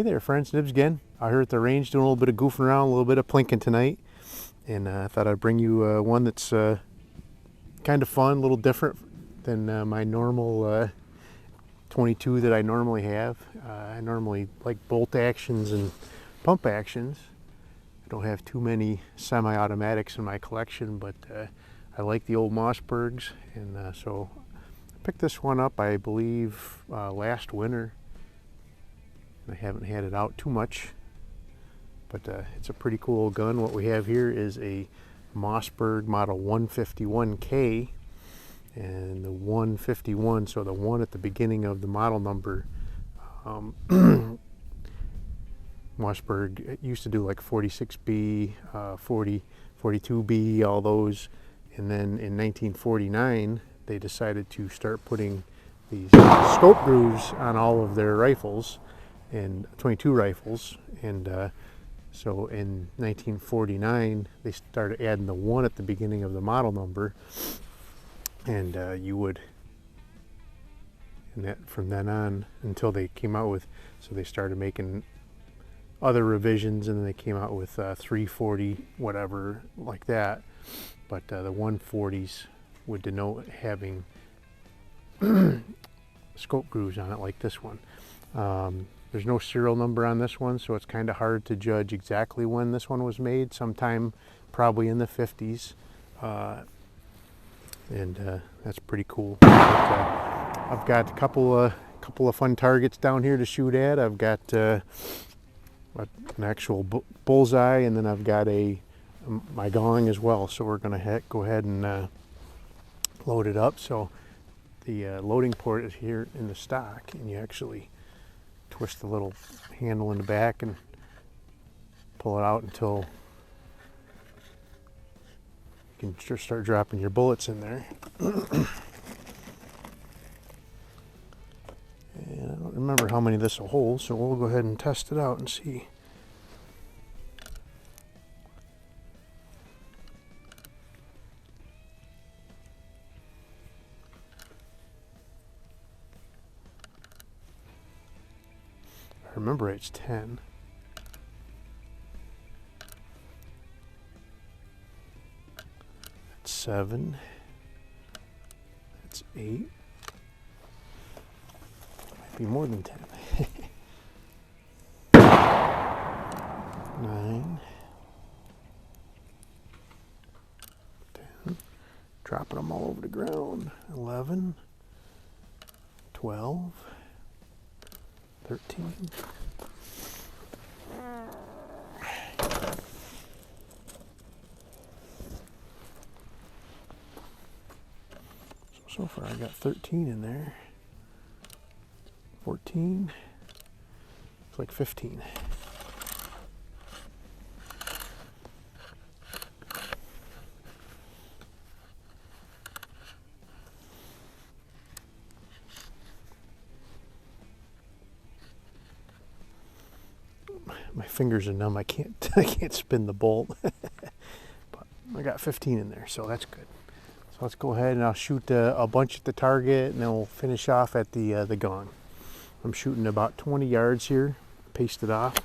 Hey there friends, Nibs again. Out here at the range doing a little bit of goofing around, a little bit of plinking tonight. And I thought I'd bring you one that's kind of fun, a little different than my normal 22 that I normally have. I normally like bolt actions and pump actions. I don't have too many semi-automatics in my collection, but I like the old Mossbergs, and so I picked this one up, I believe, last winter. I haven't had it out too much, but it's a pretty cool gun. What we have here is a Mossberg model 151K, and the 151, so the one at the beginning of the model number. Mossberg used to do like 46B, 42B, all those, and then in 1949 they decided to start putting these scope grooves on all of their rifles, and 22 rifles, and so in 1949 they started adding the one at the beginning of the model number, and you would, and that from then on until they came out with, so they started making other revisions, and then they came out with 340 whatever like that, but the 140s would denote having scope grooves on it like this one. There's no serial number on this one, so it's kind of hard to judge exactly when this one was made. Sometime probably in the 50s, and that's pretty cool. But, I've got a couple of fun targets down here to shoot at. I've got an actual bullseye, and then I've got my gong as well. So we're gonna go ahead and load it up. So the loading port is here in the stock, and you actually twist the little handle in the back and pull it out until you can just start dropping your bullets in there. And I don't remember how many this will hold, so we'll go ahead and test it out and see. Remember, it's 10. That's 7. That's 8. Might be more than 10. 9. 10. Dropping them all over the ground. 11. 12. 13. So far I got 13 in there. 14. It's like 15. My fingers are numb. I can't spin the bolt. But I got 15 in there, so that's good. So let's go ahead and I'll shoot a bunch at the target, and then we'll finish off at the gong. I'm shooting about 20 yards here, paste it off.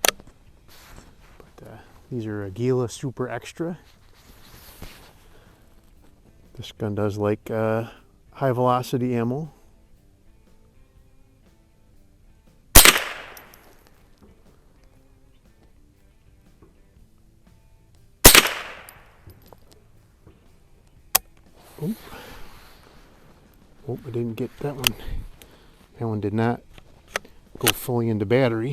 But these are Aguila Super Extra. This gun does like high velocity ammo. Oh, I didn't get that one. That one did not go fully into battery.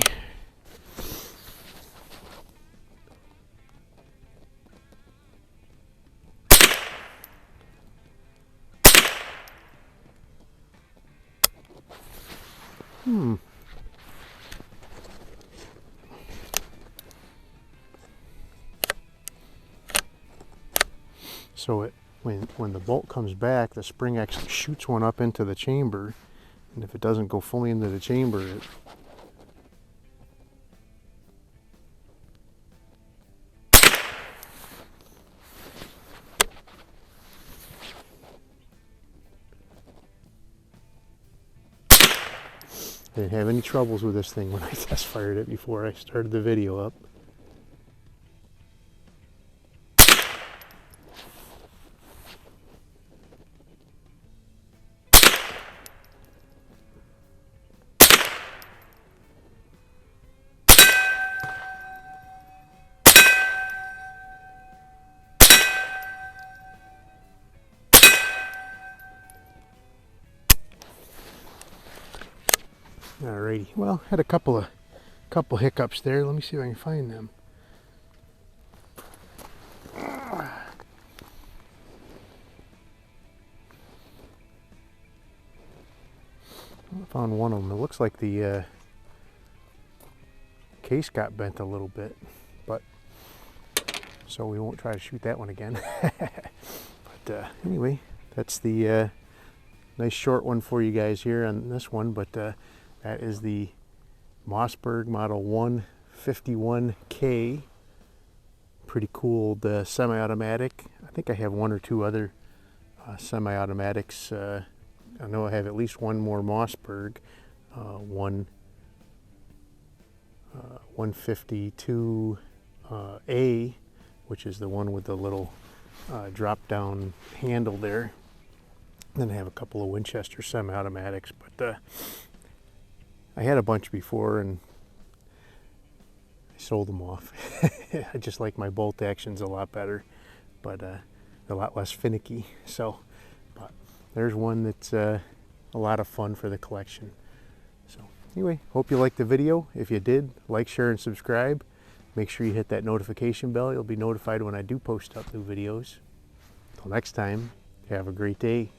So when the bolt comes back, the spring actually shoots one up into the chamber, and if it doesn't go fully into the chamber, Didn't have any troubles with this thing when I test fired it before I started the video up. Alrighty, well, had a couple hiccups there. Let me see if I can find them. I found one of them. It looks like the case got bent a little bit, but so we won't try to shoot that one again. But anyway, that's the nice short one for you guys here on this one, but that is the Mossberg Model 151K. Pretty cool semi-automatic. I think I have one or two other semi-automatics. I know I have at least one more Mossberg. 152A, which is the one with the little drop-down handle there. Then I have a couple of Winchester semi-automatics, but I had a bunch before and I sold them off. I just like my bolt actions a lot better, but a lot less finicky. So, but there's one that's a lot of fun for the collection. So anyway, hope you liked the video. If you did, like, share, and subscribe. Make sure you hit that notification bell. You'll be notified when I do post up new videos. Until next time, have a great day.